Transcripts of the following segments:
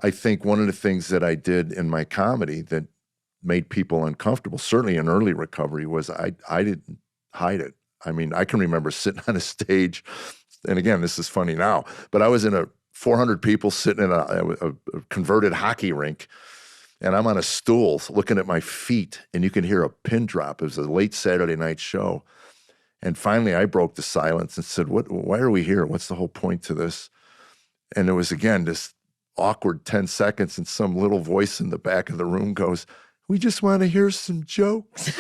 I think one of the things that I did in my comedy that made people uncomfortable, certainly in early recovery, was I didn't hide it. I mean, I can remember sitting on a stage, and again, this is funny now, but I was in a 400 people sitting in a converted hockey rink, and I'm on a stool looking at my feet, and you can hear a pin drop. It was a late Saturday night show. And finally, I broke the silence and said, why are we here? What's the whole point to this? And it was, again, this awkward 10 seconds, and some little voice in the back of the room goes, we just want to hear some jokes.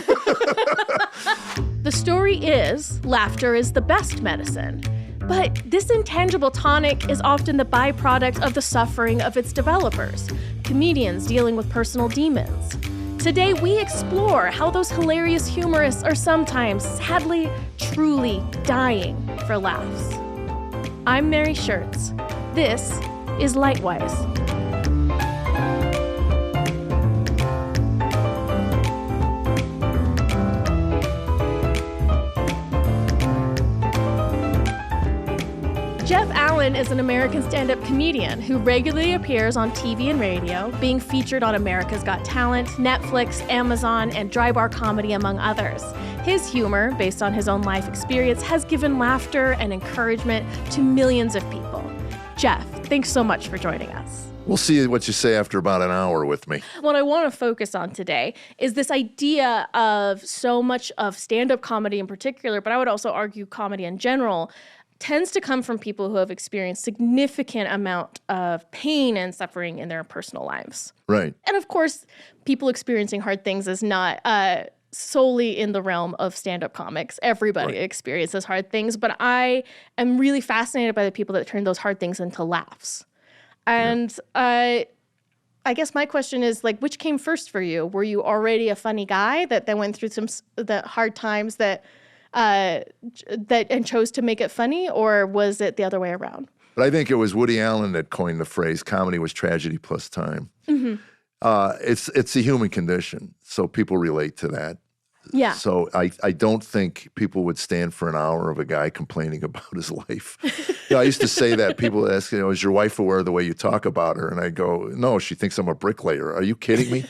The story is, laughter is the best medicine. But this intangible tonic is often the byproduct of the suffering of its developers, comedians dealing with personal demons. Today, we explore how those hilarious humorists are sometimes, sadly, truly dying for laughs. I'm Mary Schertz. This is Lightwise. Jeff Allen is an American stand-up comedian who regularly appears on TV and radio, being featured on America's Got Talent, Netflix, Amazon, and DryBar Comedy, among others. His humor, based on his own life experience, has given laughter and encouragement to millions of people. Jeff, thanks so much for joining us. We'll see what you say after about an hour with me. What I want to focus on today is this idea of so much of stand-up comedy in particular, but I would also argue comedy in general, tends to come from people who have experienced significant amount of pain and suffering in their personal lives. Right. And of course, people experiencing hard things is not solely in the realm of stand-up comics. Everybody experiences hard things, but I am really fascinated by the people that turn those hard things into laughs. And I guess my question is, like, which came first for you? Were you already a funny guy that then went through the hard times and chose to make it funny, or was it the other way around? But I think it was Woody Allen that coined the phrase, comedy was tragedy plus time. Mm-hmm. It's a human condition, so people relate to that. Yeah. So I don't think people would stand for an hour of a guy complaining about his life. I used to say that. People ask, is your wife aware of the way you talk about her? And I go, no, she thinks I'm a bricklayer. Are you kidding me?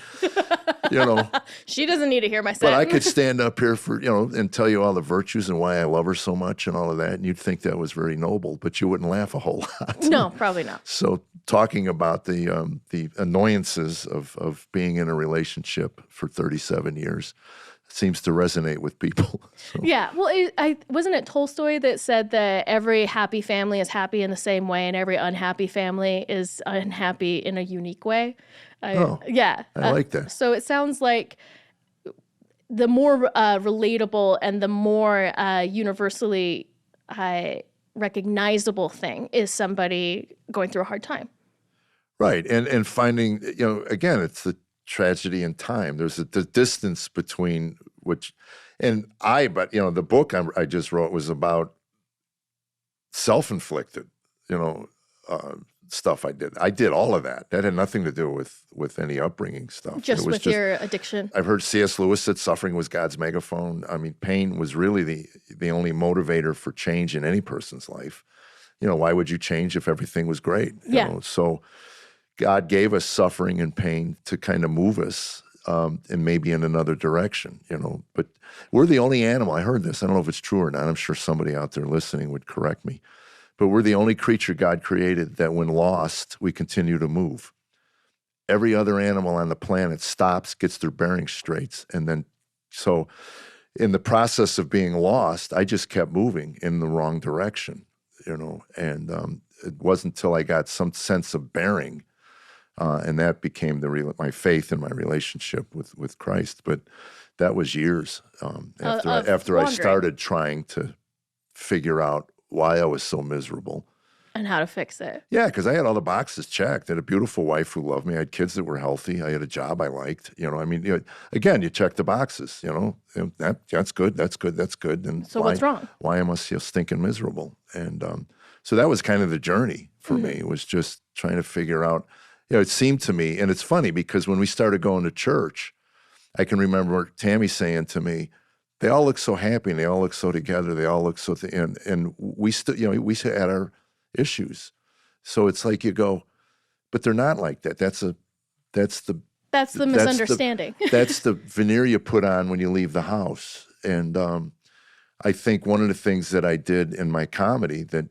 She doesn't need to hear my set. But I could stand up here and tell you all the virtues and why I love her so much and all of that, and you'd think that was very noble, but you wouldn't laugh a whole lot. No, probably not. So talking about the annoyances of being in a relationship for 37 years seems to resonate with people. So. Yeah. Well, wasn't it Tolstoy that said that every happy family is happy in the same way and every unhappy family is unhappy in a unique way? Yeah. I like that. So it sounds like the more relatable and the more universally recognizable thing is somebody going through a hard time. Right. And finding, again, it's the tragedy in time. There's the distance between but the book I just wrote was about self-inflicted, stuff I did. I did all of that. That had nothing to do with any upbringing stuff. Just with your addiction. I've heard C.S. Lewis said suffering was God's megaphone. I mean, pain was really the only motivator for change in any person's life. Why would you change if everything was great? So God gave us suffering and pain to kind of move us and maybe in another direction, But we're the only animal. I heard this. I don't know if it's true or not. I'm sure somebody out there listening would correct me. But we're the only creature God created that when lost, we continue to move. Every other animal on the planet stops, gets their bearings straight, and then so in the process of being lost, I just kept moving in the wrong direction, and it wasn't until I got some sense of bearing and that became my faith and my relationship with Christ. But that was years after I started trying to figure out why I was so miserable. And how to fix it. Yeah, because I had all the boxes checked. I had a beautiful wife who loved me. I had kids that were healthy. I had a job I liked. Again, you check the boxes. That's good. That's good. That's good. And so what's wrong? Why am I so stinking miserable? And so that was kind of the journey for me. It was just trying to figure out. It seemed to me, and it's funny because when we started going to church, I can remember Tammy saying to me, "They all look so happy, and they all look so together. They all look so." And we still, we had our issues. So it's like you go, but they're not like that. That's the misunderstanding. That's the veneer you put on when you leave the house. And I think one of the things that I did in my comedy that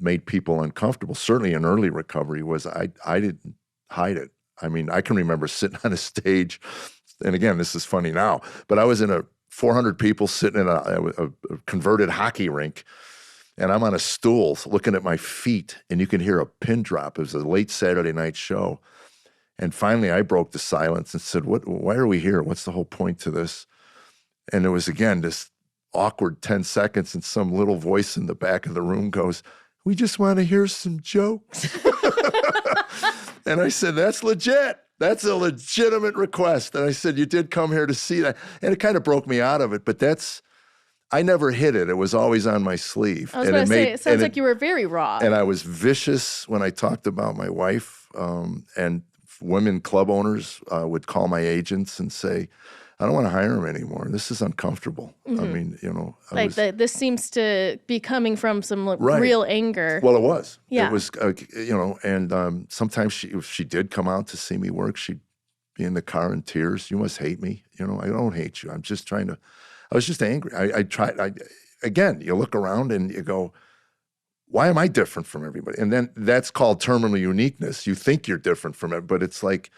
made people uncomfortable, certainly in early recovery, was I didn't hide it. I mean, I can remember sitting on a stage, and again, this is funny now, but I was in a 400 people sitting in a converted hockey rink, and I'm on a stool looking at my feet, and you can hear a pin drop. It was a late Saturday night show. And finally, I broke the silence and said, why are we here? What's the whole point to this? And it was, again, this awkward 10 seconds, and some little voice in the back of the room goes, we just want to hear some jokes. And I said, that's legit. That's a legitimate request. And I said, you did come here to see that. And it kind of broke me out of it, but I never hid it. It was always on my sleeve. I was going to say, it sounds like you were very raw. And I was vicious when I talked about my wife, and women club owners would call my agents and say, I don't want to hire him anymore. This is uncomfortable. Mm-hmm. I mean, this seems to be coming from some real anger. Well, it was. Yeah. It was, and sometimes if she did come out to see me work, she'd be in the car in tears. You must hate me. I don't hate you. I was just angry. Again, you look around and you go, why am I different from everybody? And then that's called terminal uniqueness. You think you're different from it, but it's like,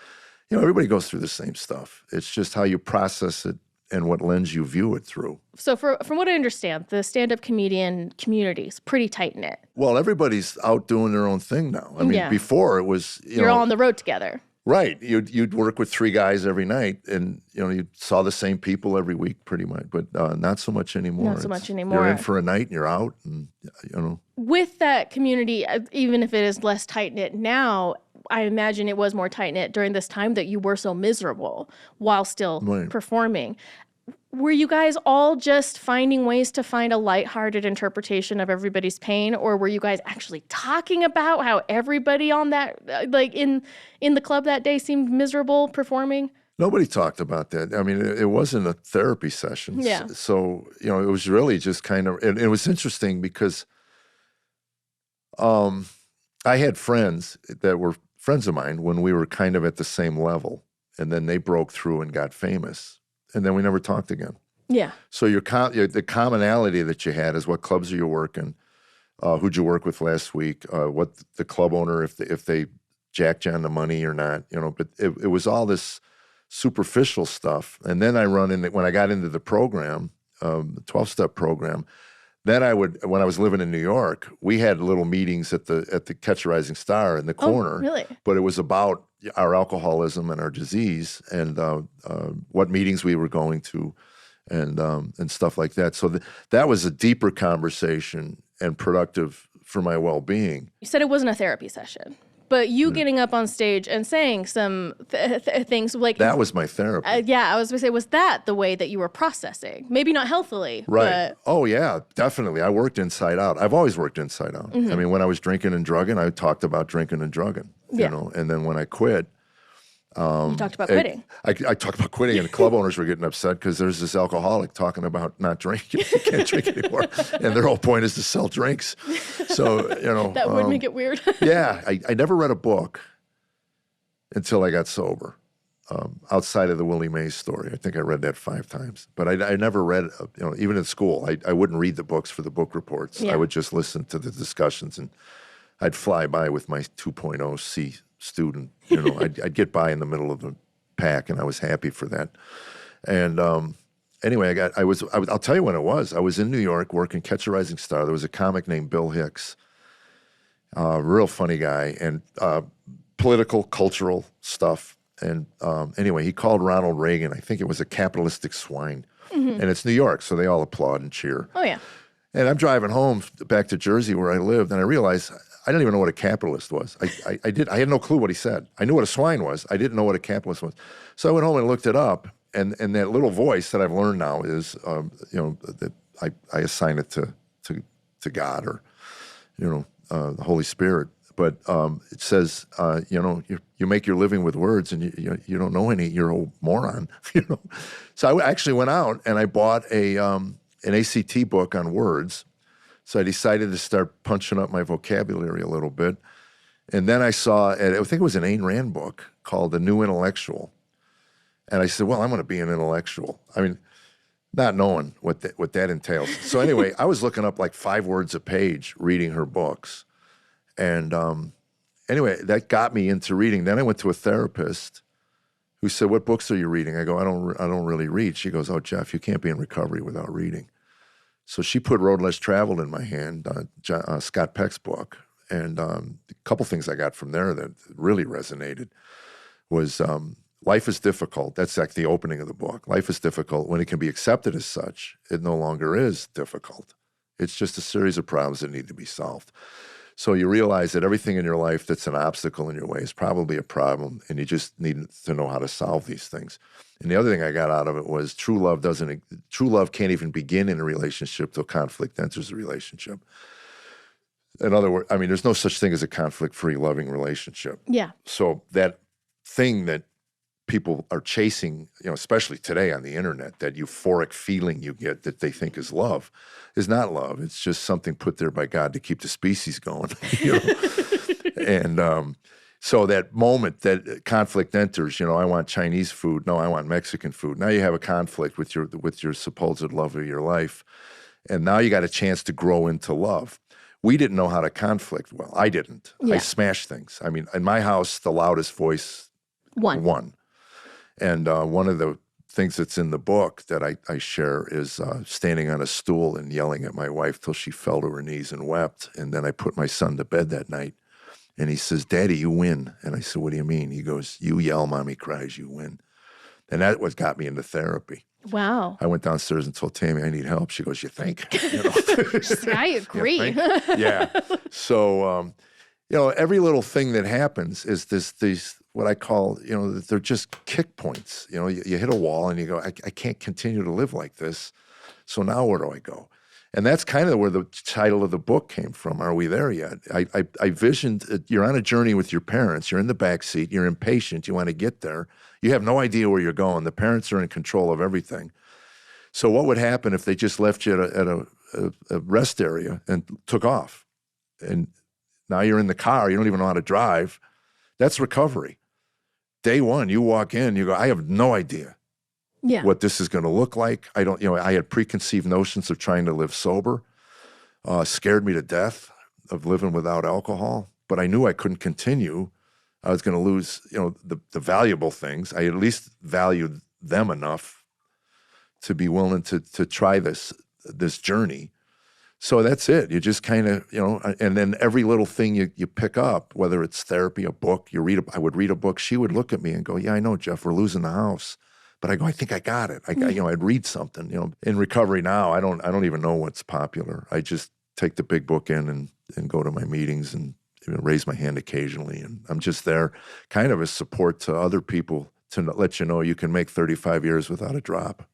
everybody goes through the same stuff. It's just how you process it and what lens you view it through. So from what I understand, the stand-up comedian community is pretty tight-knit. Well, everybody's out doing their own thing now. I mean, before it was, You're all on the road together. Right. You'd work with 3 guys every night, and you saw the same people every week pretty much, but not so much anymore. Not so much anymore. You're in for a night and you're out, and With that community, even if it is less tight-knit now, I imagine it was more tight-knit during this time that you were so miserable while still performing. Were you guys all just finding ways to find a lighthearted interpretation of everybody's pain, or were you guys actually talking about how everybody on that, in the club that day seemed miserable performing? Nobody talked about that. I mean, it wasn't a therapy session. Yeah. So, it was really just kind of, and it was interesting because I had friends that were friends of mine when we were kind of at the same level, and then they broke through and got famous. And then we never talked again. Yeah. So the commonality that you had is what clubs are you working, who'd you work with last week, what the club owner, if they jacked you on the money or not, but it was all this superficial stuff. And then when I got into the program, the 12-step program, then when I was living in New York, we had little meetings at the Catch a Rising Star in the corner. Oh, really? But it was about our alcoholism and our disease, and what meetings we were going to, and stuff like that. So that was a deeper conversation and productive for my well-being. You said it wasn't a therapy session, but you getting up on stage and saying some things like... That was my therapy. I was going to say, was that the way that you were processing? Maybe not healthily, right. But... Oh, yeah, definitely. I worked inside out. I've always worked inside out. Mm-hmm. I mean, when I was drinking and drugging, I talked about drinking and drugging, and then when I quit... you talked about quitting. I talked about quitting, and the club owners were getting upset because there's this alcoholic talking about not drinking. You can't drink anymore. And their whole point is to sell drinks. So, that would make it weird. Yeah. I never read a book until I got sober, outside of the Willie Mays story. I think I read that 5 times. But I never read, even in school, I wouldn't read the books for the book reports. Yeah. I would just listen to the discussions, and I'd fly by with my 2.0 C student. I'd get by in the middle of the pack, and I was happy for that. And anyway, I'll tell you when it was. I was in New York working Catch a Rising Star. There was a comic named Bill Hicks, real funny guy, and political, cultural stuff. And anyway, he called Ronald Reagan, I think it was a capitalistic swine. Mm-hmm. And it's New York, so they all applaud and cheer. Oh, yeah. And I'm driving home back to Jersey where I lived, and I realized I didn't even know what a capitalist was. I had no clue what he said. I knew what a swine was. I didn't know what a capitalist was. So I went home and looked it up, and that little voice that I've learned now is, that I assign it to God or, the Holy Spirit. But it says, you make your living with words, and you don't know any. You're a moron. So I actually went out and I bought an ACT book on words. So I decided to start punching up my vocabulary a little bit. And then I saw, I think it was an Ayn Rand book called The New Intellectual. And I said, well, I'm going to be an intellectual. I mean, not knowing what that entails. So anyway, I was looking up like 5 words a page reading her books. And anyway, that got me into reading. Then I went to a therapist who said, what books are you reading? I go, I don't really read. She goes, oh, Jeff, you can't be in recovery without reading. So she put Road Less Traveled in my hand, Scott Peck's book. And a couple things I got from there that really resonated was life is difficult. That's like the opening of the book. Life is difficult. When it can be accepted as such, it no longer is difficult. It's just a series of problems that need to be solved. So you realize that everything in your life that's an obstacle in your way is probably a problem, and you just need to know how to solve these things. And the other thing I got out of it was true love can't even begin in a relationship till conflict enters the relationship. In other words, I mean, there's no such thing as a conflict-free, loving relationship. Yeah. So that thing that people are chasing, especially today on the internet, that euphoric feeling you get that they think is love, is not love. It's just something put there by God to keep the species going. And so that moment that conflict enters, I want Chinese food. No, I want Mexican food. Now you have a conflict with your supposed love of your life, and now you got a chance to grow into love. We didn't know how to conflict well. I didn't. Yeah. I smashed things. I mean, in my house, the loudest voice won. And one of the things that's in the book that I share is standing on a stool and yelling at my wife till she fell to her knees and wept. And then I put my son to bed that night. And he says, Daddy, you win. And I said, what do you mean? He goes, you yell, Mommy cries, you win. And that what got me into therapy. Wow. I went downstairs and told Tammy I need help. She goes, you think? I agree. Yeah. So, every little thing that happens is these what I call, they're just kick points. You hit a wall and you go, I can't continue to live like this. So now where do I go? And that's kind of where the title of the book came from. Are we there yet? I visioned, you're on a journey with your parents. You're in the back seat. You're impatient. You want to get there. You have no idea where you're going. The parents are in control of everything. So what would happen if they just left you at a rest area and took off? And now you're in the car. You don't even know how to drive. That's recovery. Day one, you walk in, you go, I have no idea what this is going to look like. I had preconceived notions of trying to live sober, scared me to death of living without alcohol, but I knew I couldn't continue. I was going to lose, the valuable things. I at least valued them enough to be willing to try this journey. So that's it. You just kind of, and then every little thing you pick up, whether it's therapy, a book, I would read a book. She would look at me and go, yeah, I know, Jeff, we're losing the house. But I go, I think I got it. I'd read something, In recovery now, I don't even know what's popular. I just take the big book in and go to my meetings and raise my hand occasionally. And I'm just there kind of as support to other people to let you know you can make 35 years without a drop.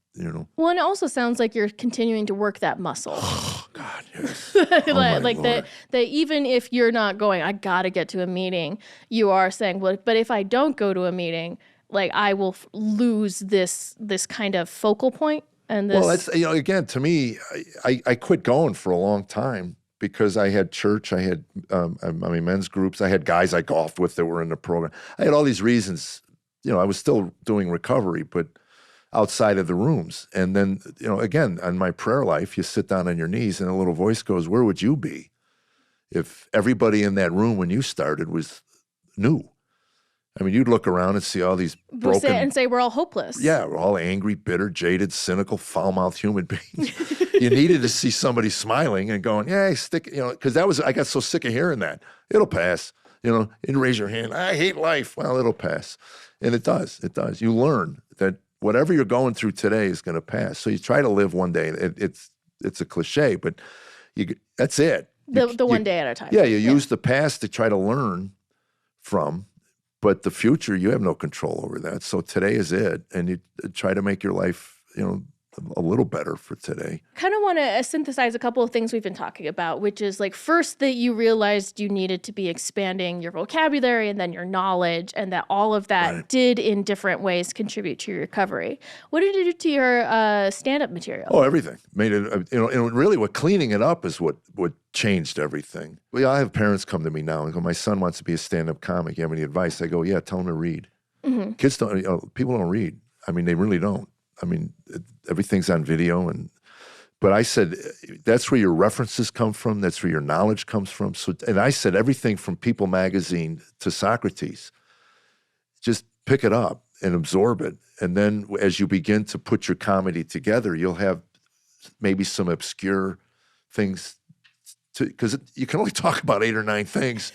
Well, and it also sounds like you're continuing to work that muscle. Oh, God, yes. that even if you're not going, I got to get to a meeting, you are saying, well, but if I don't go to a meeting, I will lose this kind of focal point. And this. Well, that's, again, to me, I quit going for a long time because I had church, I had men's groups, I had guys I golfed with that were in the program. I had all these reasons. I was still doing recovery, but outside of the rooms. And then, again, on my prayer life, you sit down on your knees and a little voice goes, where would you be if everybody in that room when you started was new? I mean, you'd look around and see all these broken... And say we're all hopeless. Yeah, we're all angry, bitter, jaded, cynical, foul-mouthed human beings. You needed to see somebody smiling and going, yeah, because I got so sick of hearing that. It'll pass. And raise your hand. I hate life. Well, it'll pass. And it does. It does. You learn that whatever you're going through today is going to pass. So you try to live one day. It's a cliche, but that's it. The one day at a time. Yeah, you use the past to try to learn from, but the future, you have no control over that. So today is it, and you try to make your life, a little better for today. Kind of want to synthesize a couple of things we've been talking about, which is like first that you realized you needed to be expanding your vocabulary and then your knowledge, and that all of that did in different ways contribute to your recovery. What did it do to your stand-up material? Oh, everything. Made it, and really what cleaning it up is what changed everything. Well, I have parents come to me now and go, my son wants to be a stand-up comic. You have any advice? I go, yeah, tell him to read. Mm-hmm. Kids don't, people don't read. I mean, they really don't. I mean, everything's on video, but I said, that's where your references come from. That's where your knowledge comes from. So, and I said, everything from People magazine to Socrates, just pick it up and absorb it. And then as you begin to put your comedy together, you'll have maybe some obscure things because you can only talk about 8 or 9 things.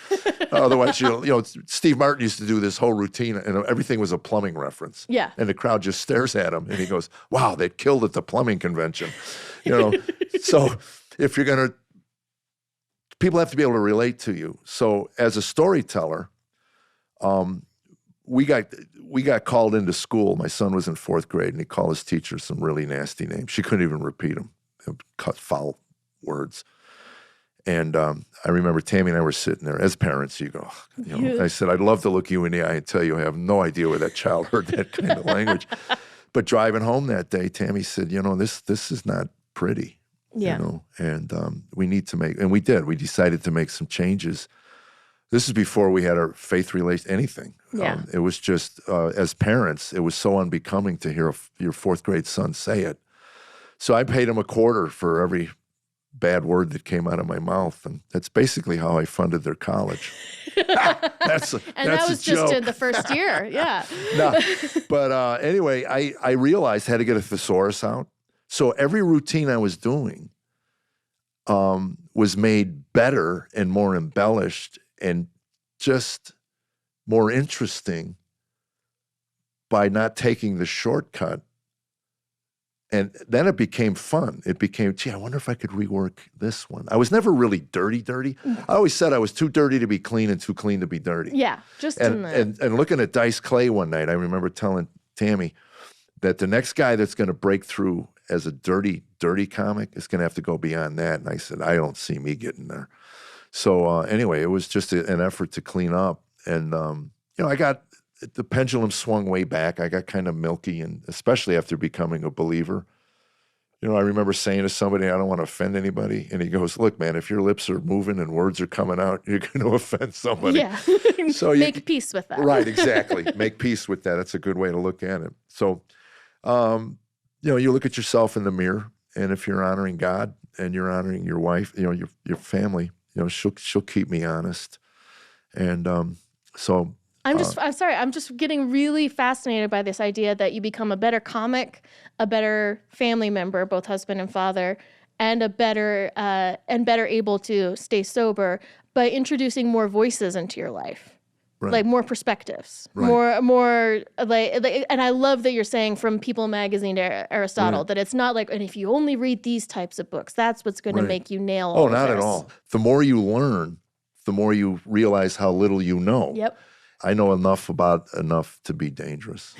Otherwise, Steve Martin used to do this whole routine, and everything was a plumbing reference. Yeah. And the crowd just stares at him, and he goes, wow, they killed at the plumbing convention. So if you're going to, people have to be able to relate to you. So as a storyteller, we got called into school. My son was in 4th grade, and he called his teacher some really nasty names. She couldn't even repeat them. Cut foul words. And I remember Tammy and I were sitting there. As parents, you go, I said, I'd love to look you in the eye and tell you I have no idea where that child heard that kind of language. But driving home that day, Tammy said, this is not pretty. Yeah. And we need to make, and we did. We decided to make some changes. This is before we had our faith relation, anything. Yeah. It was just, as parents, it was so unbecoming to hear your 4th grade son say it. So I paid him $0.25 for every bad word that came out of my mouth, and that's basically how I funded their college. That's that was just in the first year, yeah. No, but anyway, I realized I had to get a thesaurus out. So every routine I was doing was made better and more embellished and just more interesting by not taking the shortcut. And then it became fun. It became, gee, I wonder if I could rework this one. I was never really dirty. I always said I was too dirty to be clean and too clean to be dirty. Yeah, just and looking at Dice Clay one night, I remember telling Tammy that the next guy that's going to break through as a dirty comic is going to have to go beyond that. And I said, I don't see me getting there. So anyway, it was just an effort to clean up. And, the pendulum swung way back. I got kind of milky, and especially after becoming a believer. I remember saying to somebody, I don't want to offend anybody. And he goes, look, man, if your lips are moving and words are coming out, you're going to offend somebody. Yeah. So make peace with that. Right, exactly. Make peace with that. That's a good way to look at it. So, you look at yourself in the mirror, and if you're honoring God and you're honoring your wife, your family, she'll keep me honest. And so... I'm sorry. I'm just getting really fascinated by this idea that you become a better comic, a better family member, both husband and father, and better able to stay sober by introducing more voices into your life, right. Like more perspectives, right. more like. And I love that you're saying from People magazine to Aristotle that it's not like, and if you only read these types of books, that's what's going to make you nail. Oh, not at all. The more you learn, the more you realize how little you know. Yep. I know enough to be dangerous,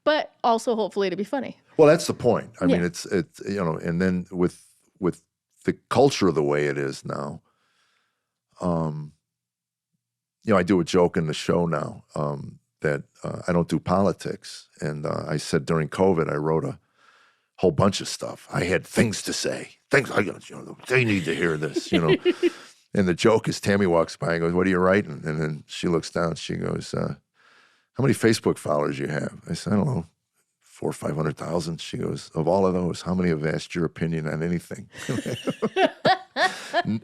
but also hopefully to be funny. Well, that's the point. I mean, it's and then with the culture the way it is now, I do a joke in the show now that I don't do politics, and I said during COVID I wrote a whole bunch of stuff. I had things to say, they need to hear this, And the joke is Tammy walks by and goes, what are you writing? And then she looks down, she goes, how many Facebook followers you have? I said, I don't know, 400,000 or 500,000. She goes, of all of those, how many have asked your opinion on anything?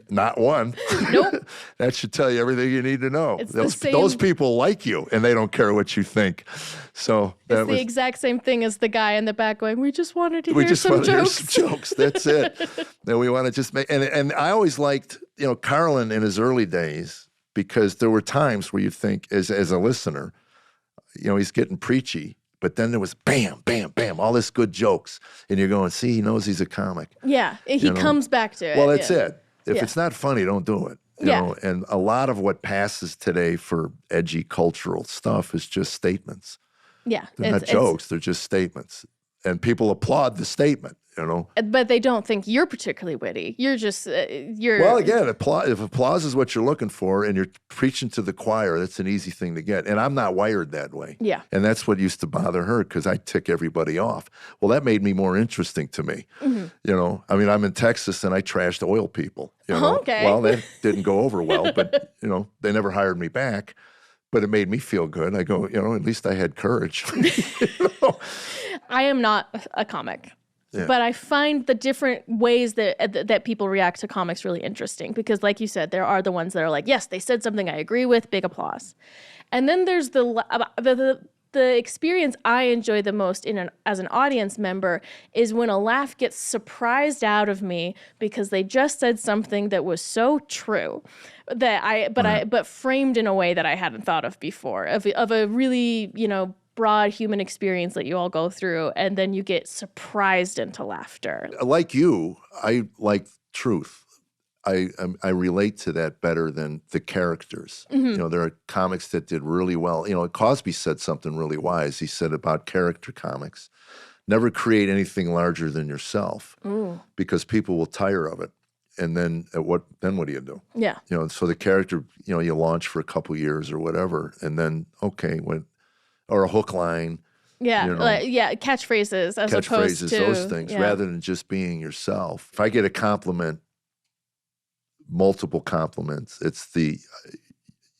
Not one. Nope. That should tell you everything you need to know. Those people like you, and they don't care what you think. So it's the exact same thing as the guy in the back going, we just wanted to hear some jokes. That's it. And we want to just make, and I always liked, Carlin in his early days, because there were times where you think, as a listener, he's getting preachy. But then there was bam, bam, bam, all this good jokes. And you're going, see, he knows he's a comic. Yeah, he comes back to it. Well, that's it. If it's not funny, don't do it. You know? And a lot of what passes today for edgy cultural stuff is just statements. Yeah. They're not jokes, they're just statements. and people applaud the statement, you know. But they don't think you're particularly witty. You're just, you're... Well, again, if applause is what you're looking for and you're preaching to the choir, that's an easy thing to get. And I'm not wired that way. Yeah. And that's what used to bother her because I tick everybody off. Well, that made me more interesting to me. You know, I mean, I'm in Texas and I trashed oil people. You know? Okay. Well, that didn't go over well, but, you know, they never hired me back. But it made me feel good. I go, you know, at least I had courage. You know? I am not a comic. Yeah. But I find the different ways that people react to comics really interesting because, like you said, there are the ones that are like, yes, they said something I agree with, big applause. And then there's the experience I enjoy the most as an audience member is when a laugh gets surprised out of me because they just said something that was so true but framed in a way that I hadn't thought of before, of a really, you know, broad human experience that you all go through, and then you get surprised into laughter. Like you, I like truth. I relate to that better than the characters. You know, there are comics that did really well. You know, Cosby said something really wise. He said about character comics, never create anything larger than yourself because people will tire of it. And then what do you do? Yeah. You know, so the character, you know, you launch for a couple years or whatever, and then, okay, or a hook line. Yeah, you know, catchphrases as opposed to... those things, rather than just being yourself. If I get a compliment, multiple compliments, it's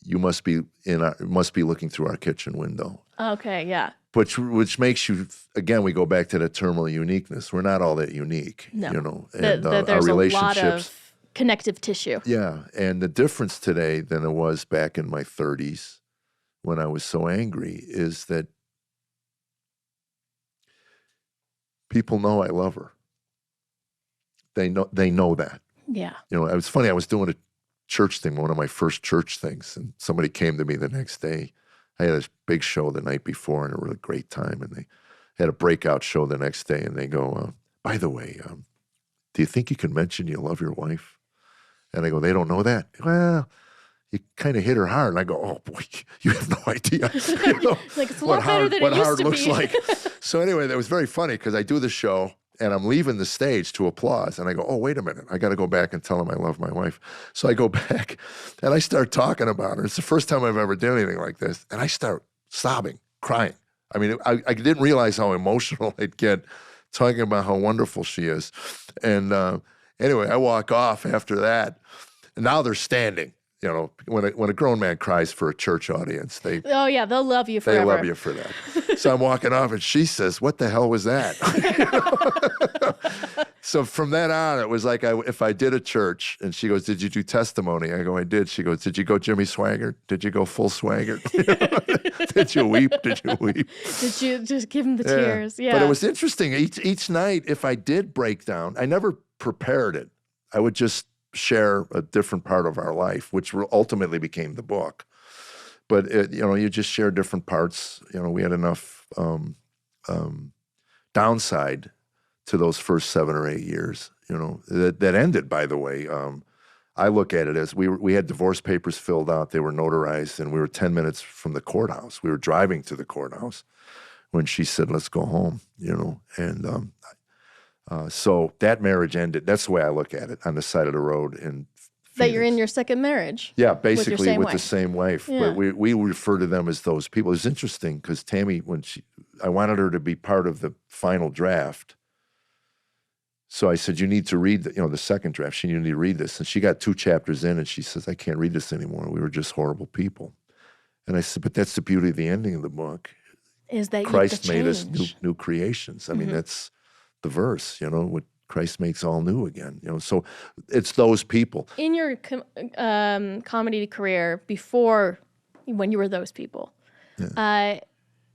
you must be looking through our kitchen window. Okay, yeah. Which makes you, again, we go back to the terminal uniqueness. We're not all that unique, you know. And there's our relationships, a lot of connective tissue. Yeah, and the difference today than it was back in my 30s when I was so angry is that people know I love her. They know that. Yeah. You know, it was funny. I was doing a church thing, one of my first church things, and somebody came to me the next day. I had a big show the night before and a really great time, and they had a breakout show the next day, and they go, by the way, do you think you can mention you love your wife? And I go, they don't know that? Well, you kind of hit her hard. And I go, oh, boy, you have no idea. You know, like, it's a lot better than it used to be. What hard looks like. So anyway, that was very funny because I do the show, and I'm leaving the stage to applause. And I go, oh, wait a minute. I got to go back and tell him I love my wife. So I go back, and I start talking about her. It's the first time I've ever done anything like this. And I start sobbing, crying. I mean, I didn't realize how emotional I'd get talking about how wonderful she is. And anyway, I walk off after that, and now they're standing. You know, when a grown man cries for a church audience, they'll love you forever. They love you for that. So I'm walking off, and she says, "What the hell was that?" So from then on, it was like if I did a church, and she goes, "Did you do testimony?" I go, "I did." She goes, "Did you go Jimmy Swaggart? Did you go full Swaggart? Did you weep? Did you weep? Did you just give him the tears?" Yeah. But it was interesting. Each night, if I did break down, I never prepared it. I would just share a different part of our life, which ultimately became the book. But you know, you just share different parts. You know, we had enough downside to those first 7 or 8 years. You know, that ended. By the way, I look at it as we had divorce papers filled out. They were notarized, and we were 10 minutes from the courthouse. We were driving to the courthouse when she said, "Let's go home." You know, and so that marriage ended. That's the way I look at it, on the side of the road in Phoenix. That you're in your second marriage. Yeah, basically with the same wife. Yeah. But we refer to them as those people. It's interesting because Tammy, I wanted her to be part of the final draft. So I said, you need to read the second draft. She needed to read this. And she got 2 chapters in, and she says, I can't read this anymore. We were just horrible people. And I said, but that's the beauty of the ending of the book. Is that Christ made us new creations. I mean, that's the verse, what Christ makes all new again. So it's those people. In your comedy career before, when you were those people,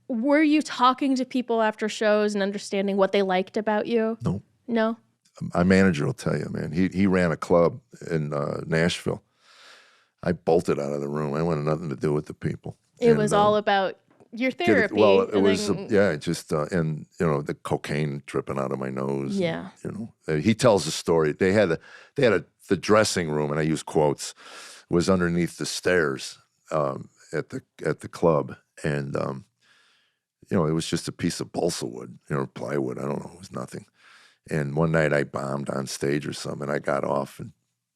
were you talking to people after shows and understanding what they liked about you? No? My manager will tell you, man. He ran a club in Nashville. I bolted out of the room. I wanted nothing to do with the people. It was all about your therapy. It was the cocaine dripping out of my nose. Yeah. He tells a story. They had the dressing room, and I use quotes, was underneath the stairs at the club, and it was just a piece of balsa wood, plywood. I don't know. It was nothing. And one night I bombed on stage or something. I got off and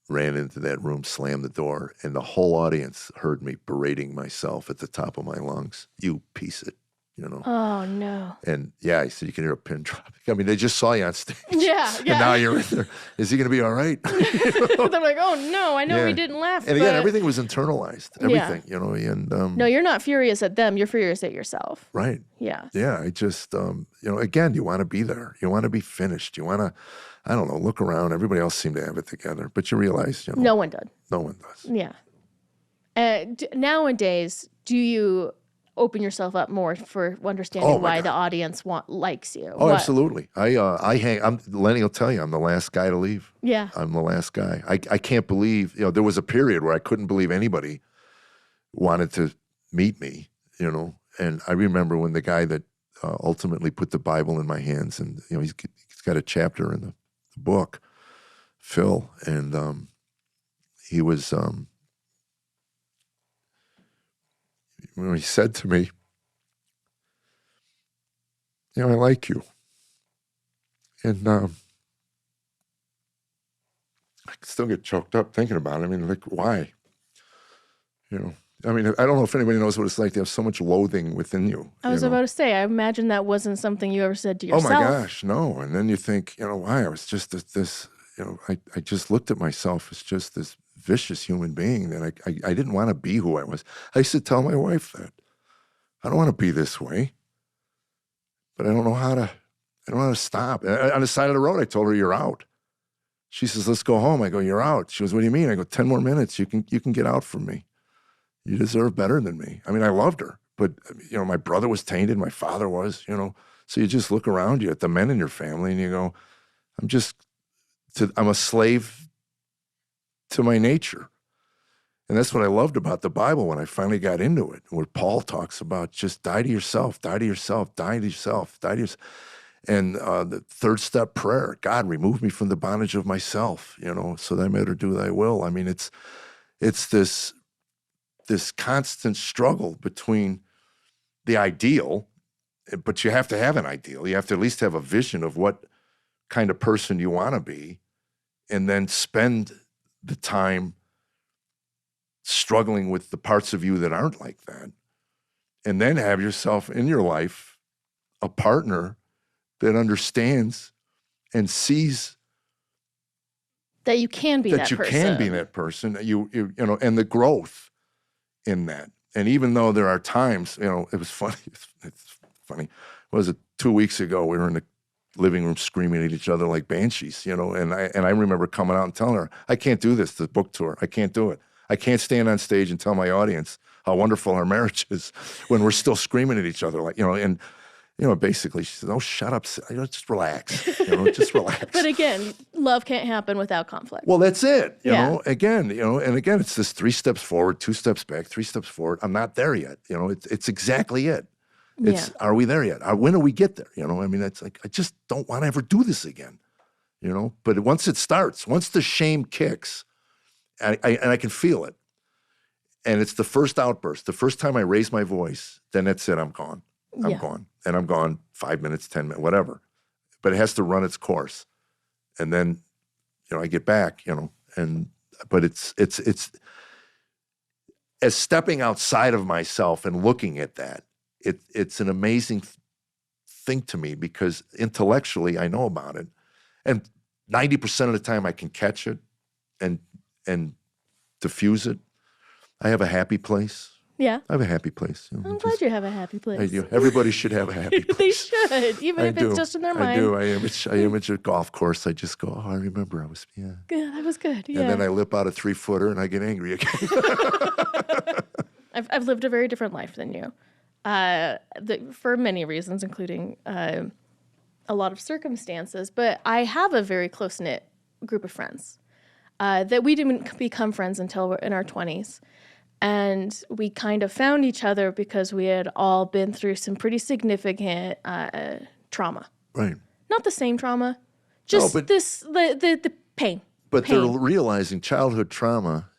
ran into that room, slammed the door, and the whole audience heard me berating myself at the top of my lungs. You piece of, Oh, no. And yeah, he said, you can hear a pin drop. I mean, they just saw you on stage. Yeah. And now you're in there. Is he going to be all right? They're like, oh, no, I know we didn't laugh. And again, everything was internalized. Everything, and... no, you're not furious at them. You're furious at yourself. Right. Yeah. Yeah, I just, again, you want to be there. You want to be finished. You want to, I don't know, look around. Everybody else seemed to have it together. But you realize, no one did. No one does. Yeah. Nowadays, do you open yourself up more for understanding why the audience likes you? Oh, absolutely. Lenny will tell you, I'm the last guy to leave. Yeah. I'm the last guy. I can't believe, there was a period where I couldn't believe anybody wanted to meet me, And I remember when the guy that ultimately put the Bible in my hands, and, he's got a chapter in the book, Phil, and he was... when he said to me, I like you. And I still get choked up thinking about it. I mean, like, why? I mean, I don't know if anybody knows what it's like to have so much loathing within you. I was about to say, I imagine that wasn't something you ever said to yourself. Oh, my gosh, no. And then you think, why? I was just this, I just looked at myself as just this vicious human being that I didn't want to be who I was. I used to tell my wife that. I don't want to be this way, but I don't know how to stop. On the side of the road, I told her, you're out. She says, let's go home. I go, you're out. She goes, what do you mean? I go, 10 more minutes. You can get out from me. You deserve better than me. I mean, I loved her, but my brother was tainted. My father was, so you just look around you at the men in your family and you go, I'm a slave to my nature. And that's what I loved about the Bible when I finally got into it, where Paul talks about just die to yourself, die to yourself, die to yourself, die to yourself. And the third step prayer, God, remove me from the bondage of myself, so that I may do thy will. I mean, it's this constant struggle between the ideal, but you have to have an ideal. You have to at least have a vision of what kind of person you want to be, and then spend the time struggling with the parts of you that aren't like that. And then have yourself in your life a partner that understands and sees that you can be that person. That you can be that person, and the growth in that. And even though there are times, it was funny. It's funny. Was it 2 weeks ago? We were in the living room screaming at each other like banshees, and I remember coming out and telling her, I can't do this, the book tour. I can't do it. I can't stand on stage and tell my audience how wonderful our marriage is when we're still screaming at each other, basically she said, oh, shut up, just relax, just relax. But again, love can't happen without conflict. Well, that's it, again, and again, it's this 3 steps forward, 2 steps back, 3 steps forward. I'm not there yet, it's exactly it. Are we there yet? When do we get there? I mean, it's like, I just don't want to ever do this again, but once it starts, once the shame kicks, and I can feel it, and it's the first outburst, the first time I raise my voice, then that's it, I'm gone. I'm gone. And I'm gone 5 minutes, 10 minutes, whatever. But it has to run its course. And then, I get back, but it's as stepping outside of myself and looking at that, it's an amazing thing to me, because intellectually I know about it. And 90% of the time I can catch it and diffuse it. I have a happy place. Yeah. I have a happy place. I'm glad you have a happy place. I do. Everybody should have a happy place. They should, even if it's just in their mind. I do. I image a golf course. I just go, oh, I remember I was, Yeah, that was good. Yeah. And then I lip out a 3-footer and I get angry again. I've lived a very different life than you, for many reasons, including a lot of circumstances. But I have a very close-knit group of friends that we didn't become friends until we're in our 20s. And we kind of found each other because we had all been through some pretty significant trauma. Right. Not the same trauma, just the pain. But they're realizing childhood trauma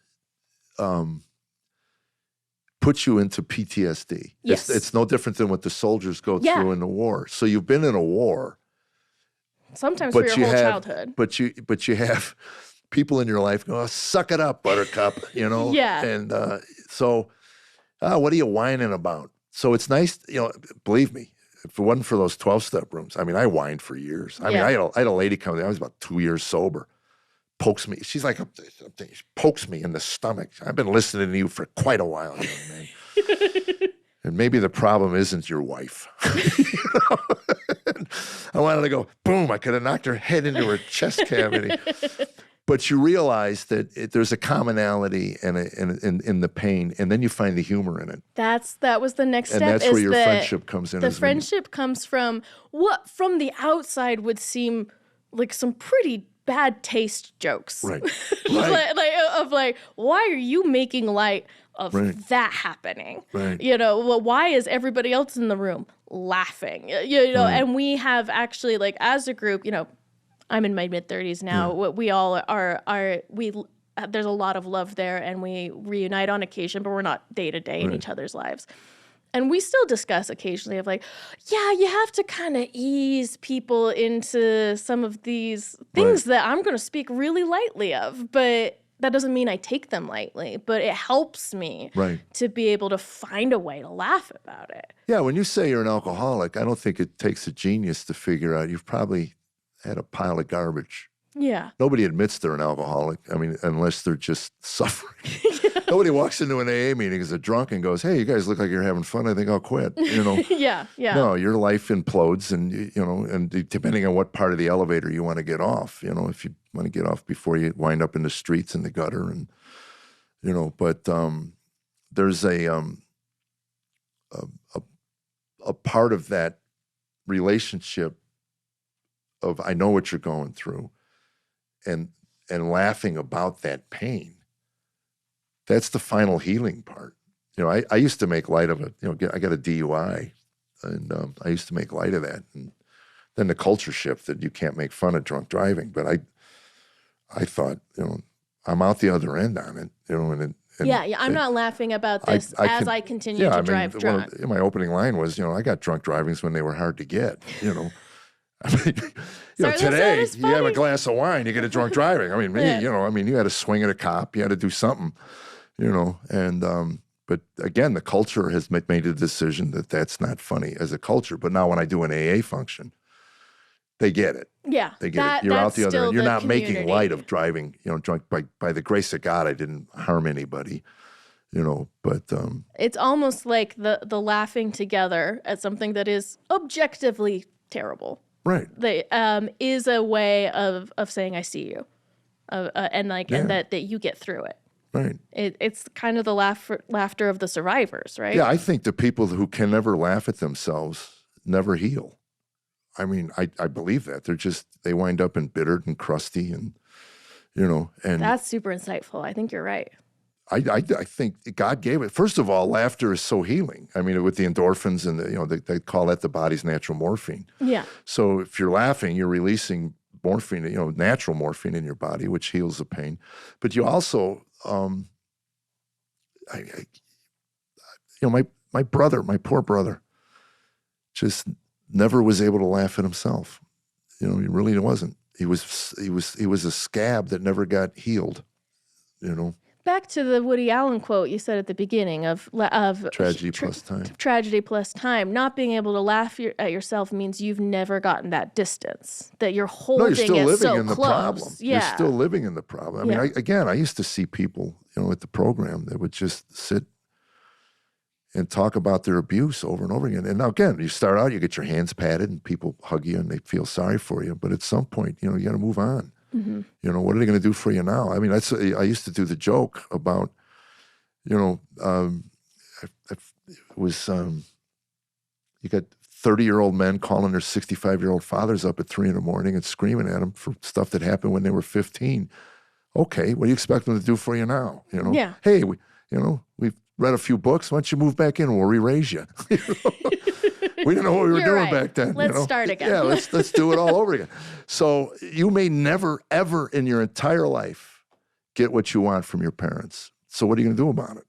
puts you into PTSD. Yes. It's no different than what the soldiers go Yeah. through in the war. So you've been in a war. Sometimes for your whole childhood. But you have people in your life go, oh, suck it up, buttercup, you know? Yeah. And what are you whining about? So it's nice, you know, believe me, if it wasn't for those 12-step rooms, I mean, I whined for years. I mean, I had a lady come there, I was about 2 years sober, pokes me. She's like, she pokes me in the stomach. I've been listening to you for quite a while, young man. And maybe the problem isn't your wife. You know? I wanted to go, boom, I could have knocked her head into her chest cavity. But you realize that there's a commonality in the pain, and then you find the humor in it. That was the next step. And that's where your friendship comes in. The friendship comes from what from the outside would seem like some pretty bad taste jokes. Right. like, why are you making light of that happening? Right. You know, well, why is everybody else in the room laughing? You know, and we have actually, like, as a group, you know, I'm in my mid-30s now. Yeah. We all there's a lot of love there, and we reunite on occasion, but we're not day-to-day in each other's lives. And we still discuss occasionally of like, yeah, you have to kind of ease people into some of these things that I'm going to speak really lightly of, but that doesn't mean I take them lightly, but it helps me to be able to find a way to laugh about it. Yeah, when you say you're an alcoholic, I don't think it takes a genius to figure out you've probably had a pile of garbage. Yeah. Nobody admits they're an alcoholic. I mean, unless they're just suffering. Nobody walks into an AA meeting as a drunk and goes, hey, you guys look like you're having fun. I think I'll quit. You know? Yeah. No, your life implodes, and you know, and depending on what part of the elevator you want to get off, you know, if you want to get off before you wind up in the streets and the gutter, and you know, but there's a part of that relationship of I know what you're going through, and laughing about that pain. That's the final healing part. You know, I used to make light of it. You know, I got a DUI, and I used to make light of that. And then the culture shift that you can't make fun of drunk driving. But I thought, you know, I'm out the other end on it. You know, and I'm not laughing about this I continue to drive drunk. Well, my opening line was, you know, I got drunk drivings when they were hard to get. You know. I mean, you know, today you have a glass of wine, you get a drunk driving. I mean, you know, you had to swing at a cop, you had to do something, you know. And but again, the culture has made a decision that that's not funny as a culture. But now when I do an AA function, they get it. Yeah, they get it. You're out the other end. You're not making light of driving. You know, drunk by the grace of God, I didn't harm anybody. You know, but it's almost like the laughing together at something that is objectively terrible. Right. Is a way of saying I see you, and that you get through it. Right. It's kind of the laughter of the survivors, right? Yeah, I think the people who can never laugh at themselves never heal. I mean, I believe that. They wind up embittered and crusty, and you know, and that's super insightful. I think you're right. I think God gave it. First of all, laughter is so healing. I mean, with the endorphins and you know, they call that the body's natural morphine. Yeah. So if you're laughing, you're releasing morphine, you know, natural morphine in your body, which heals the pain. But you also, you know, my brother, my poor brother, just never was able to laugh at himself. You know, he really wasn't. He was a scab that never got healed. You know. Back to the Woody Allen quote you said at the beginning of tragedy plus time. Tragedy plus time. Not being able to laugh at yourself means you've never gotten that distance. That you're holding it so close. No, you're still living in the problem. Yeah. You're still living in the problem. I mean, I used to see people, you know, at the program that would just sit and talk about their abuse over and over again. And now, again, you start out, you get your hands patted, and people hug you, and they feel sorry for you. But at some point, you know, you got to move on. Mm-hmm. You know, what are they going to do for you now? I mean, I used to do the joke about, you know, it was you got 30-year-old men calling their 65-year-old fathers up at 3 a.m. and screaming at them for stuff that happened when they were 15. Okay, what do you expect them to do for you now? You know, yeah. Hey, we've read a few books. Why don't you move back in and we'll re-raise you? You know? We didn't know what we were doing back then. Let's start again. Yeah, let's do it all over again. So you may never, ever in your entire life get what you want from your parents. So what are you going to do about it?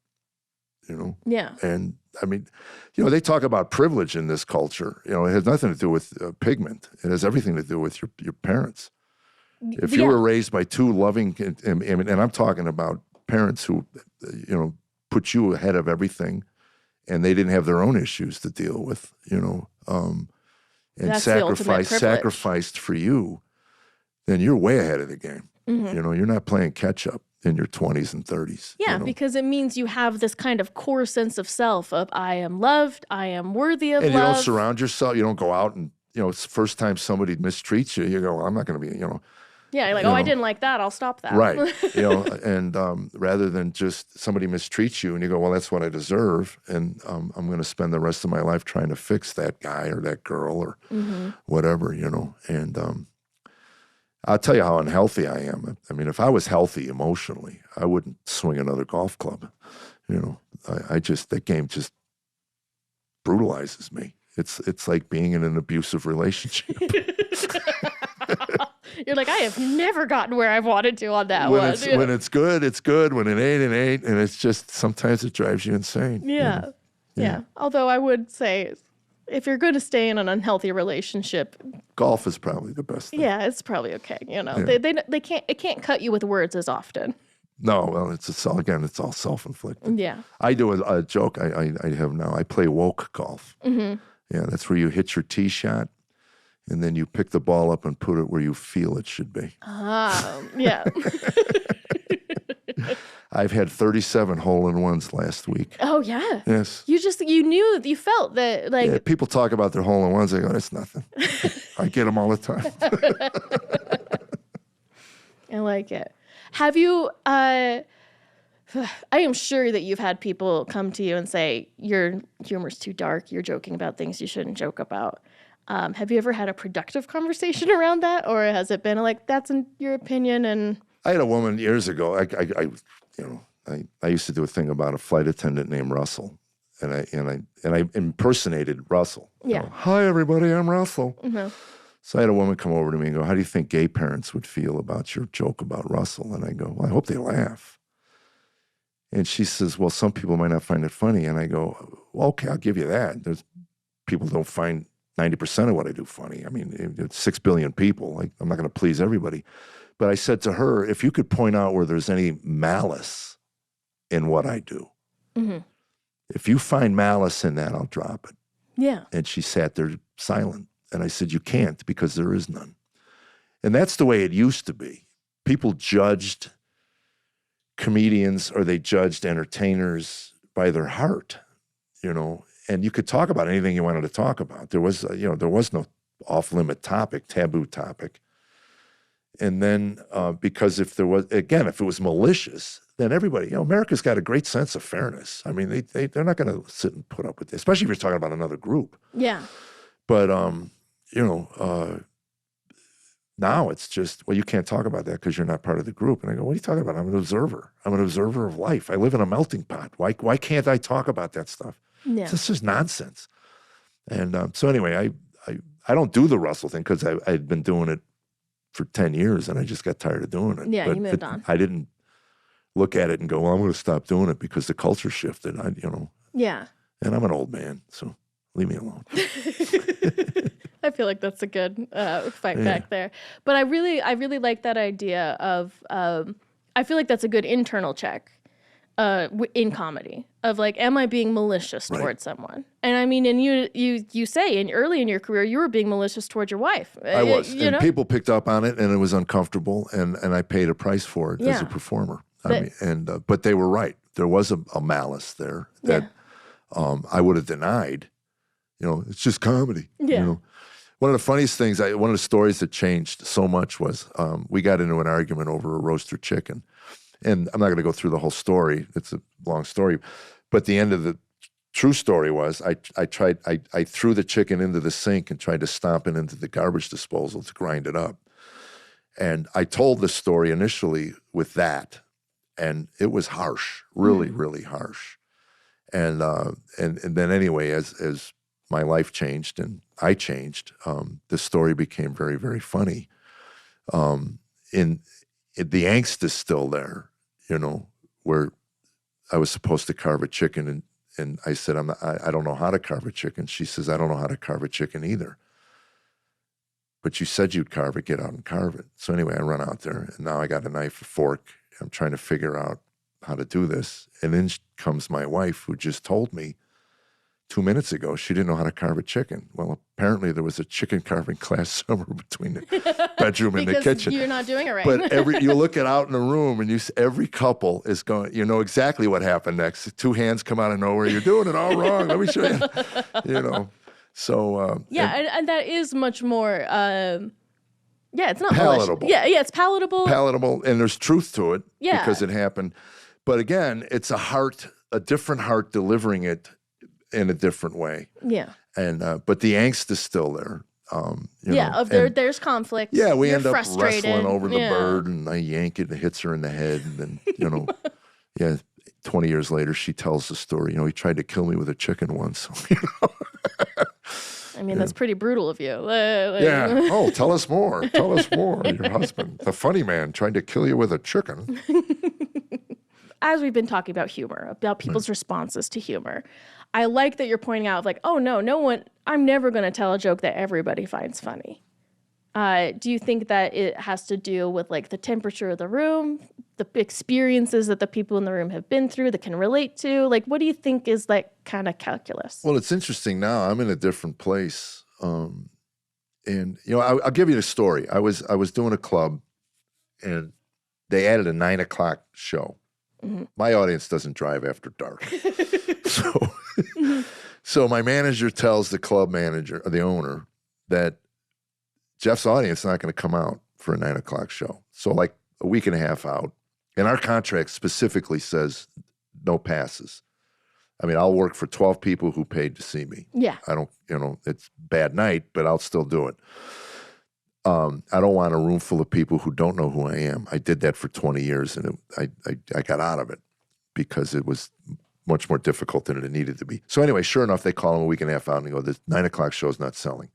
Yeah. And I mean, they talk about privilege in this culture. It has nothing to do with pigment. It has everything to do with your parents. If you were raised by two loving, and I'm talking about parents who, put you ahead of everything, and they didn't have their own issues to deal with, and That's sacrificed for you, then you're way ahead of the game. You're not playing catch up in your 20s and 30s. Yeah, because it means you have this kind of core sense of self of I am loved, I am worthy of love. And you don't surround yourself. You don't go out and, it's the first time somebody mistreats you, you go, well, I'm not going to be, Yeah, you're like, I didn't like that, I'll stop that. Right. And rather than just somebody mistreats you and you go, well, that's what I deserve. And I'm going to spend the rest of my life trying to fix that guy or that girl or whatever, And I'll tell you how unhealthy I am. I mean, if I was healthy emotionally, I wouldn't swing another golf club. That game just brutalizes me. It's like being in an abusive relationship. You're like, I have never gotten where I've wanted to on that when one. When it's good, it's good. When it ain't, and it's just, sometimes it drives you insane. Yeah. Yeah. Although I would say, if you're going to stay in an unhealthy relationship, golf is probably the best thing. Yeah, it's probably okay. Yeah. It can't cut you with words as often. No, well, it's all self-inflicted. Yeah. I do a joke I have now. I play woke golf. Yeah, that's where you hit your tee shot, and then you pick the ball up and put it where you feel it should be. Yeah. I've had 37 hole-in-ones last week. Oh, yeah? Yes. You felt that, like... Yeah, people talk about their hole-in-ones. I go, it's nothing. I get them all the time. I like it. Have you... I am sure that you've had people come to you and say, your humor's too dark, you're joking about things you shouldn't joke about. Have you ever had a productive conversation around that? Or has it been like, that's in your opinion and... I had a woman years ago. I used to do a thing about a flight attendant named Russell, and I impersonated Russell. Yeah. Hi everybody, I'm Russell. So I had a woman come over to me and go, "How do you think gay parents would feel about your joke about Russell?" And I go, "Well, I hope they laugh." And she says, "Well, some people might not find it funny." And I go, "Well, okay, I'll give you that. There's people don't find 90% of what I do funny. I mean, it's 6 billion people. Like, I'm not going to please everybody." But I said to her, if you could point out where there's any malice in what I do, if you find malice in that, I'll drop it. Yeah. And she sat there silent. And I said, you can't, because there is none. And that's the way it used to be. People judged comedians or they judged entertainers by their heart, and you could talk about anything you wanted to talk about. There was no off-limit topic, taboo topic. And then because if it was malicious, then everybody, America's got a great sense of fairness. I mean, they're not going to sit and put up with this, especially if you're talking about another group. Yeah. But, now it's just, well, you can't talk about that because you're not part of the group. And I go, what are you talking about? I'm an observer. I'm an observer of life. I live in a melting pot. Why can't I talk about that stuff? Yeah. This is nonsense. And so anyway, I don't do the Russell thing because I'd been doing it for 10 years and I just got tired of doing it. Yeah, you moved on. I didn't look at it and go, well, I'm going to stop doing it because the culture shifted. Yeah. And I'm an old man, so leave me alone. I feel like that's a good fight back there. But I really like that idea of, I feel like that's a good internal check in comedy of like, am I being malicious towards someone? And I mean, and you say early in your career, you were being malicious towards your wife. I was. And people picked up on it and it was uncomfortable and I paid a price for it as a performer. But they were right. There was a malice there that I would have denied. It's just comedy. Yeah. One of the funniest things, one of the stories that changed so much was we got into an argument over a roasted chicken. And I'm not going to go through the whole story. It's a long story. But the end of the true story was I threw the chicken into the sink and tried to stomp it into the garbage disposal to grind it up. And I told the story initially with that. And it was harsh, really, really harsh. And then anyway, as my life changed and I changed, the story became very, very funny. The angst is still there, where I was supposed to carve a chicken, and I said, I don't know how to carve a chicken. She says, I don't know how to carve a chicken either. But you said you'd carve it, get out and carve it. So anyway, I run out there, and now I got a knife, a fork. I'm trying to figure out how to do this. And then comes my wife, who just told me 2 minutes ago she didn't know how to carve a chicken. Well, apparently there was a chicken carving class somewhere between the bedroom and the kitchen. Because you're not doing it right. But you look out in the room, and every couple is going, you know exactly what happened next. Two hands come out of nowhere. You're doing it all wrong. Let me show you. You know. So and that is much more. It's not palatable. Malicious. Yeah, it's palatable. Palatable, and there's truth to it. Yeah. Because it happened. But again, it's a different heart delivering it in a different way. Yeah. And but the angst is still there. There's conflict. Yeah, we You're end up frustrated. wrestling over the bird, and I yank it, and it hits her in the head, and then 20 years later, she tells the story. He tried to kill me with a chicken once. I mean, that's pretty brutal of you. Yeah. Oh, tell us more. Tell us more. Your husband, the funny man, tried to kill you with a chicken. As we've been talking about humor, about people's responses to humor, I like that you're pointing out, like, oh, no one, I'm never going to tell a joke that everybody finds funny. Do you think that it has to do with, like, the temperature of the room, the experiences that the people in the room have been through that can relate to? Like, what do you think is that kind of calculus? Well, it's interesting now. I'm in a different place. And, I'll give you the story. I was doing a club, and they added a 9 o'clock show. Mm-hmm. My audience doesn't drive after dark. So my manager tells the club manager, or the owner, that Jeff's audience is not going to come out for a 9 o'clock show. So like a week and a half out, and our contract specifically says no passes. I mean, I'll work for 12 people who paid to see me. Yeah. I don't, it's bad night, but I'll still do it. I don't want a room full of people who don't know who I am. I did that for 20 years, and I got out of it because it was much more difficult than it needed to be. So anyway, sure enough, they call him a week and a half out, and they go, this 9 o'clock show's not selling.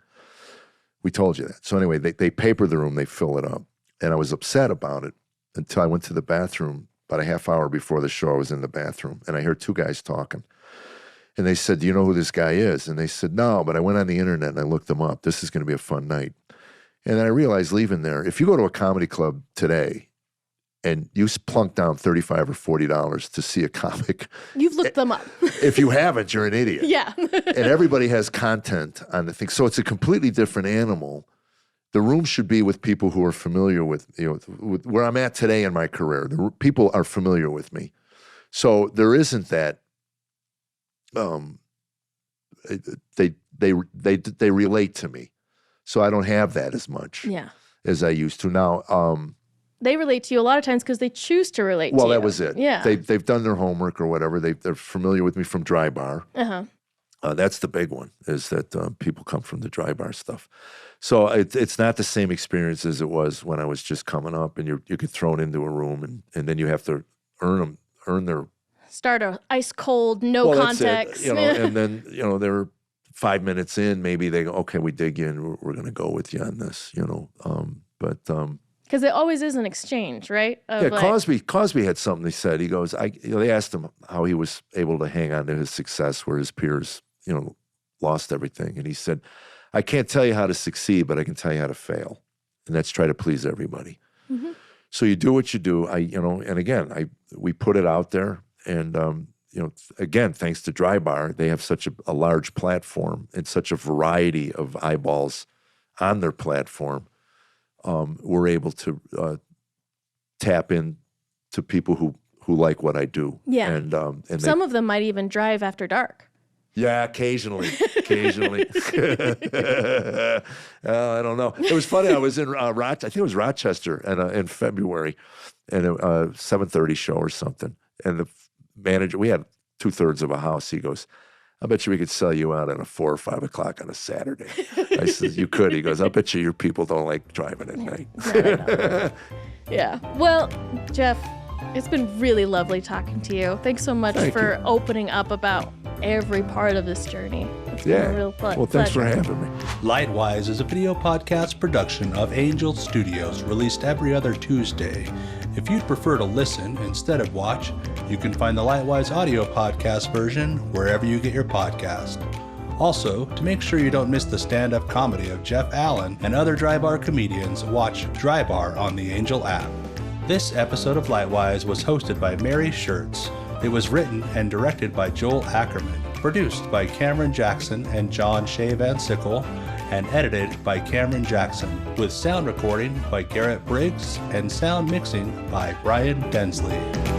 We told you that. So anyway, they paper the room, they fill it up. And I was upset about it until I went to the bathroom. About a half hour before the show, I was in the bathroom, and I heard two guys talking. And they said, do you know who this guy is? And they said, no, but I went on the internet and I looked him up. This is going to be a fun night. And then I realized leaving there, if you go to a comedy club today and you plunk down $35 or $40 to see a comic. You've looked them up. If you haven't, you're an idiot. Yeah. And everybody has content on the thing. So it's a completely different animal. The room should be with people who are familiar with, with where I'm at today in my career. The people are familiar with me. So there isn't that, they relate to me. So I don't have that as much as I used to. Now, they relate to you a lot of times because they choose to relate to you. Well, that was it. Yeah. They've done their homework or whatever. They're familiar with me from DryBar. Uh-huh. That's the big one, is that people come from the DryBar stuff. So it's not the same experience as it was when I was just coming up, and you get thrown into a room, and then you have to earn their... Start a ice cold, no context. And then, they're 5 minutes in, maybe they go, okay, we dig in, we're going to go with you on this, Because it always is an exchange, right? Cosby had something he said. He goes, they asked him how he was able to hang on to his success where his peers, lost everything. And he said, I can't tell you how to succeed, but I can tell you how to fail. And that's try to please everybody. Mm-hmm. So you do what you do. And again, we put it out there. And, again, thanks to DryBar, they have such a large platform and such a variety of eyeballs on their platform. We're able to tap in to people who like what I do. Yeah. And some of them might even drive after dark. Yeah, occasionally. I don't know. It was funny. I was in I think it was Rochester in February, and a 7:30 show or something. And the manager, we had 2/3 of a house. He goes, I bet you we could sell you out at 4 or 5 o'clock on a Saturday. I said, you could. He goes, I bet you your people don't like driving at night. No. Yeah. Well, Jeff, it's been really lovely talking to you. Thanks so much for opening up about every part of this journey. It's been a real pleasure. Well, thanks for having me. Lightwise is a video podcast production of Angel Studios, released every other Tuesday. If you'd prefer to listen instead of watch, you can find the Lightwise audio podcast version wherever you get your podcast. Also, to make sure you don't miss the stand-up comedy of Jeff Allen and other DryBar comedians, watch DryBar on the Angel app. This episode of Lightwise was hosted by Mary Schertz. It was written and directed by Joel Ackerman, produced by Cameron Jackson and John Shea Van Sickle, and edited by Cameron Jackson, with sound recording by Garrett Briggs and sound mixing by Brian Densley.